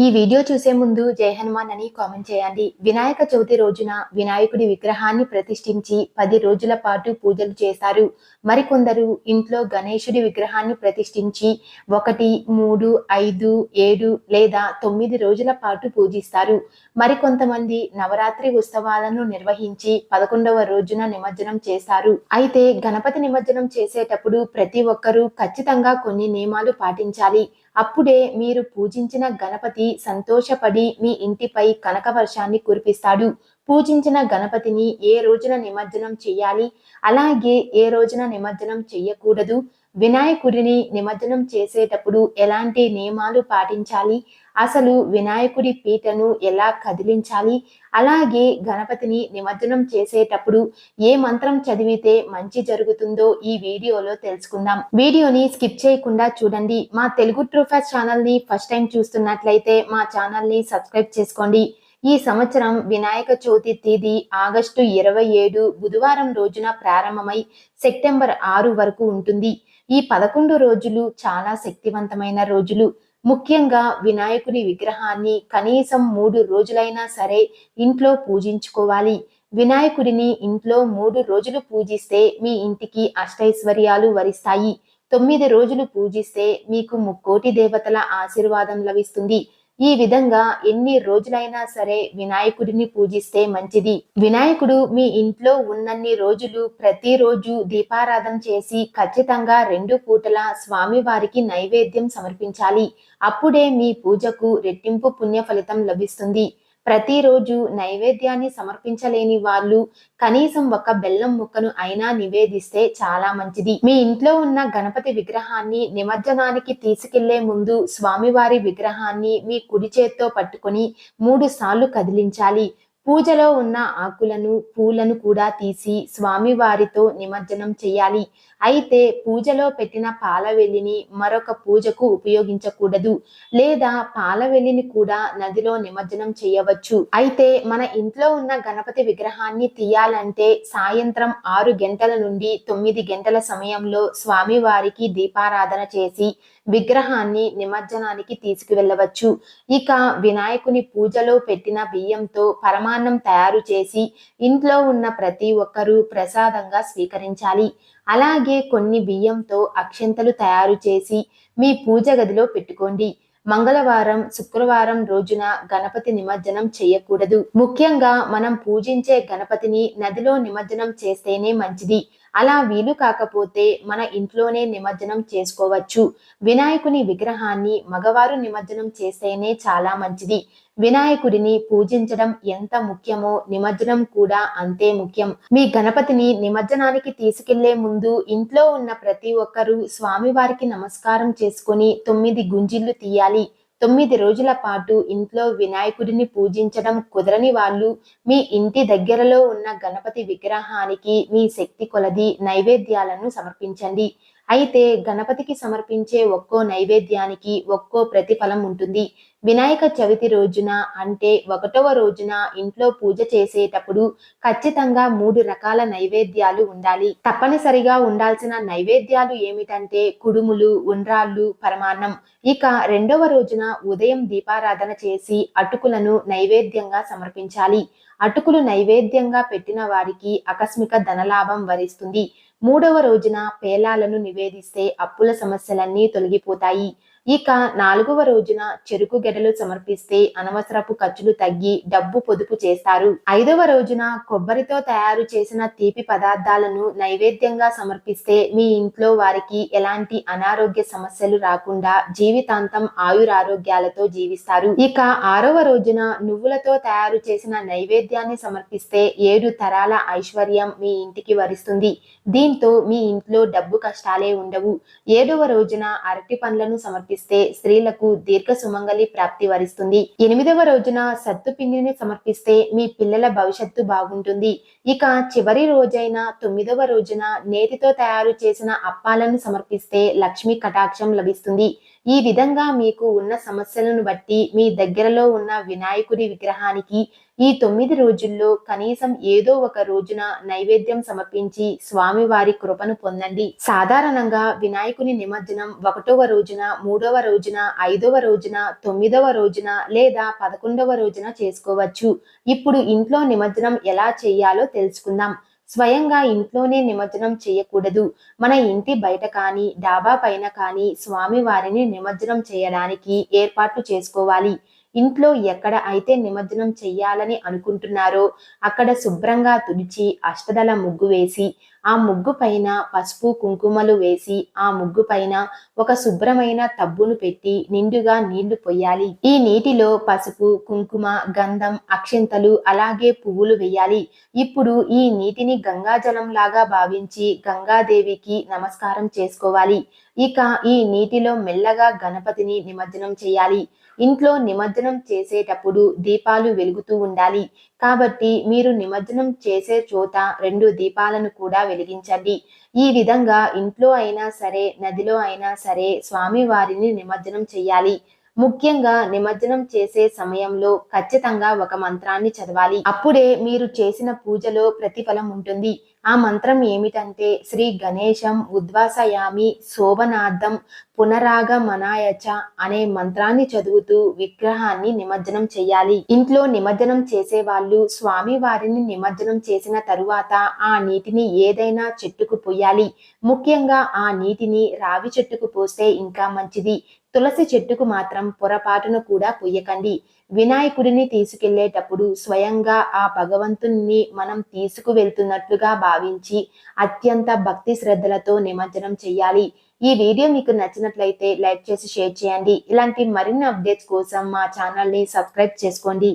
ఈ వీడియో చూసే ముందు జై హనుమాన్ అని కామెంట్ చేయండి. వినాయక చవితి రోజున వినాయకుడి విగ్రహాన్ని ప్రతిష్ఠించి 10 రోజుల పాటు పూజలు చేశారు. మరికొందరు ఇంట్లో గణేశుడి విగ్రహాన్ని ప్రతిష్ఠించి 1, 3, 5, 7 లేదా 9 రోజుల పాటు పూజిస్తారు. మరికొంతమంది నవరాత్రి ఉత్సవాలను నిర్వహించి 11వ రోజున నిమజ్జనం చేశారు. అయితే గణపతి నిమజ్జనం చేసేటప్పుడు ప్రతి ఒక్కరూ ఖచ్చితంగా కొన్ని నియమాలు పాటించాలి. అప్పుడే మీరు పూజించిన గణపతి సంతోషపడి మీ ఇంటిపై కనక వర్షాన్ని కురిపిస్తాడు. పూజించిన గణపతిని ఏ రోజున నిమజ్జనం చేయాలి, అలాగే ఏ రోజున నిమజ్జనం చేయకూడదు, వినాయకుడిని నిమజ్జనం చేసేటప్పుడు ఎలాంటి నియమాలు పాటించాలి, అసలు వినాయకుడి పీటను ఎలా కదిలించాలి, అలాగే గణపతిని నిమజ్జనం చేసేటప్పుడు ఏ మంత్రం చదివితే మంచి జరుగుతుందో ఈ వీడియోలో తెలుసుకుందాం. వీడియోని స్కిప్ చేయకుండా చూడండి. మా తెలుగు ట్రూ ఫ్యాక్ట్స్ ఛానల్ని ఫస్ట్ టైం చూస్తున్నట్లయితే మా ఛానల్ని సబ్స్క్రైబ్ చేసుకోండి. ఈ సంవత్సరం వినాయక చవితి తేదీ ఆగస్టు 27 బుధవారం రోజున ప్రారంభమై సెప్టెంబర్ 6 వరకు ఉంటుంది. ఈ 11 రోజులు చాలా శక్తివంతమైన రోజులు. ముఖ్యంగా వినాయకుడి విగ్రహాన్ని కనీసం 3 రోజులైనా సరే ఇంట్లో పూజించుకోవాలి. వినాయకుడిని ఇంట్లో 3 రోజులు పూజిస్తే మీ ఇంటికి అష్టైశ్వర్యాలు వరిస్తాయి. 9 రోజులు పూజిస్తే మీకు ముక్కోటి దేవతల ఆశీర్వాదం లభిస్తుంది. ఈ విధంగా ఎన్ని రోజులైనా సరే వినాయకుడిని పూజిస్తే మంచిది. వినాయకుడు మీ ఇంట్లో ఉన్నన్ని రోజులు ప్రతిరోజు దీపారాధన చేసి ఖచ్చితంగా 2 పూటల స్వామివారికి నైవేద్యం సమర్పించాలి. అప్పుడే మీ పూజకు రెట్టింపు పుణ్య ఫలితం లభిస్తుంది. ప్రతిరోజు నైవేద్యాన్ని సమర్పించలేని వాళ్ళు కనీసం ఒక బెల్లం ముక్కను అయినా నివేదిస్తే చాలా మంచిది. మీ ఇంట్లో ఉన్న గణపతి విగ్రహాన్ని నిమజ్జనానికి తీసుకెళ్లే ముందు స్వామివారి విగ్రహాన్ని మీ కుడి చేత్తో పట్టుకొని 3 సార్లు కదిలించాలి. పూజలో ఉన్న ఆకులను, పూలను కూడా తీసి స్వామివారితో నిమజ్జనం చేయాలి. అయితే పూజలో పెట్టిన పాలవెల్లిని మరొక పూజకు ఉపయోగించకూడదు, లేదా పాలవెల్లిని కూడా నదిలో నిమజ్జనం చేయవచ్చు. అయితే మన ఇంట్లో ఉన్న గణపతి విగ్రహాన్ని తీయాలంటే సాయంత్రం 6 గంటల నుండి 9 గంటల సమయంలో స్వామివారికి దీపారాధన చేసి విగ్రహాన్ని నిమజ్జనానికి తీసుకువెళ్ళవచ్చు. ఇక వినాయకుని పూజలో పెట్టిన బియ్యంతో పరమాన్నం తయారు చేసి ఇంట్లో ఉన్న ప్రతి ఒక్కరూ ప్రసాదంగా స్వీకరించాలి. అలాగే కొన్ని బియ్యంతో అక్షంతలు తయారు చేసి మీ పూజ గదిలో పెట్టుకోండి. మంగళవారం, శుక్రవారం రోజున గణపతి నిమజ్జనం చేయకూడదు. ముఖ్యంగా మనం పూజించే గణపతిని నదిలో నిమజ్జనం చేస్తేనే మంచిది. అలా వీలు కాకపోతే మన ఇంట్లోనే నిమజ్జనం చేసుకోవచ్చు. వినాయకుని విగ్రహాన్ని మగవారు నిమజ్జనం చేస్తేనే చాలా మంచిది. వినాయకుడిని పూజించడం ఎంత ముఖ్యమో నిమజ్జనం కూడా అంతే ముఖ్యం. మీ గణపతిని నిమజ్జనానికి తీసుకెళ్లే ముందు ఇంట్లో ఉన్న ప్రతి ఒక్కరూ స్వామివారికి నమస్కారం చేసుకొని 9 గుంజిళ్లు తీయాలి. 9 రోజుల పాటు ఇంట్లో వినాయకుడిని పూజించడం కుదరని వాళ్ళు మీ ఇంటి దగ్గరలో ఉన్న గణపతి విగ్రహానికి మీ శక్తి కొలది నైవేద్యాలను సమర్పించండి. అయితే గణపతికి సమర్పించే ఒక్కో నైవేద్యానికి ఒక్కో ప్రతిఫలం ఉంటుంది. వినాయక చవితి రోజున అంటే 1వ రోజున ఇంట్లో పూజ చేసేటప్పుడు ఖచ్చితంగా 3 రకాల నైవేద్యాలు ఉండాలి. తప్పనిసరిగా ఉండాల్సిన నైవేద్యాలు ఏమిటంటే కుడుములు, ఉండ్రాళ్ళు, పరమాన్నం. ఇక 2వ రోజున ఉదయం దీపారాధన చేసి అటుకులను నైవేద్యంగా సమర్పించాలి. అటుకులు నైవేద్యంగా పెట్టిన వారికి ఆకస్మిక ధనలాభం వరిస్తుంది. 3వ రోజున పేలాలను నివేదిస్తే అప్పుల సమస్యలన్నీ తొలగిపోతాయి. ఇక 4వ రోజున చెరుకు గెడలు సమర్పిస్తే అనవసరపు ఖర్చులు తగ్గి డబ్బు పొదుపు చేస్తారు. 5వ రోజున కొబ్బరితో తయారు చేసిన తీపి పదార్థాలను నైవేద్యంగా సమర్పిస్తే మీ ఇంట్లో వారికి ఎలాంటి అనారోగ్య సమస్యలు రాకుండా జీవితాంతం ఆయురారోగ్యాలతో జీవిస్తారు. ఇక 6వ రోజున నువ్వులతో తయారు చేసిన నైవేద్యాన్ని సమర్పిస్తే 7 తరాల ఐశ్వర్యం మీ ఇంటికి వరిస్తుంది. దీంతో మీ ఇంట్లో డబ్బు కష్టాలే ఉండవు. 7వ రోజున అరటి పండ్లను సమర్పిస్తే స్త్రీలకు దీర్ఘ సుమంగళి ప్రాప్తి వరిస్తుంది. 8వ రోజున సత్తు పిండిని సమర్పిస్తే మీ పిల్లల భవిష్యత్తు బాగుంటుంది. ఇక చివరి రోజైన 9వ రోజున నేతితో తయారు చేసిన అప్పాలను సమర్పిస్తే లక్ష్మీ కటాక్షం లభిస్తుంది. ఈ విధంగా మీకు ఉన్న సమస్యలను బట్టి మీ దగ్గరలో ఉన్న వినాయకుడి విగ్రహానికి ఈ 9 రోజుల్లో కనీసం ఏదో ఒక రోజున నైవేద్యం సమర్పించి స్వామివారి కృపను పొందండి. సాధారణంగా వినాయకుని నిమజ్జనం 1వ రోజున, 3వ రోజున, 5వ రోజున, 9వ రోజున లేదా 11వ రోజున చేసుకోవచ్చు. ఇప్పుడు ఇంట్లో నిమజ్జనం ఎలా చేయాలో తెలుసుకుందాం. స్వయంగా ఇంట్లోనే నిమజ్జనం చేయకూడదు. మన ఇంటి బయట కానీ, డాబా పైన కానీ స్వామివారిని నిమజ్జనం చేయడానికి ఏర్పాట్లు చేసుకోవాలి. ఇంట్లో ఎక్కడ అయితే నిమజ్జనం చెయ్యాలని అనుకుంటున్నారో అక్కడ శుభ్రంగా తుడిచి అష్టదళ ముగ్గు వేసి, ఆ ముగ్గు పైన పసుపు కుంకుమలు వేసి, ఆ ముగ్గు పైన ఒక శుభ్రమైన టబ్బును పెట్టి నిండుగా నీళ్లు పొయ్యాలి. ఈ నీటిలో పసుపు, కుంకుమ, గంధం, అక్షింతలు అలాగే పువ్వులు వేయాలి. ఇప్పుడు ఈ నీటిని గంగాజలం లాగా భావించి గంగాదేవికి నమస్కారం చేసుకోవాలి. ఇక ఈ నీటిలో మెల్లగా గణపతిని నిమజ్జనం చేయాలి. ఇంట్లో నిమజ్జనం చేసేటప్పుడు దీపాలు వెలుగుతూ ఉండాలి. కాబట్టి మీరు నిమజ్జనం చేసే చోట 2 దీపాలను కూడా వెలిగించండి. ఈ విధంగా ఇంట్లో అయినా సరే, నదిలో అయినా సరే స్వామివారిని నిమజ్జనం చేయాలి. ముఖ్యంగా నిమజ్జనం చేసే సమయంలో ఖచ్చితంగా ఒక మంత్రాన్ని చదవాలి. అప్పుడే మీరు చేసిన పూజలో ప్రతిఫలం ఉంటుంది. ఆ మంత్రం ఏమిటంటే శ్రీ గణేశం ఉద్వాసయామి శోభనార్థం పునరాగమనాయచ అనే మంత్రాన్ని చదువుతూ విగ్రహాన్ని నిమజ్జనం చేయాలి. ఇంట్లో నిమజ్జనం చేసే వాళ్ళు స్వామి వారిని నిమజ్జనం చేసిన తరువాత ఆ నీటిని ఏదైనా చెట్టుకు పోయాలి. ముఖ్యంగా ఆ నీటిని రావి చెట్టుకు పోస్తే ఇంకా మంచిది. తులసి చెట్టుకు మాత్రం పొరపాటున కూడా పొయ్యకండి. వినాయకుడిని తీసుకెళ్లేటప్పుడు స్వయంగా ఆ భగవంతుణ్ణి మనం తీసుకువెళ్తున్నట్లుగా భావించి అత్యంత భక్తి శ్రద్ధలతో నిమజ్జనం చేయాలి. ఈ వీడియో మీకు నచ్చినట్లయితే లైక్ చేసి షేర్ చేయండి. ఇలాంటి మరిన్ని అప్డేట్స్ కోసం మా ఛానల్ని సబ్స్క్రైబ్ చేసుకోండి.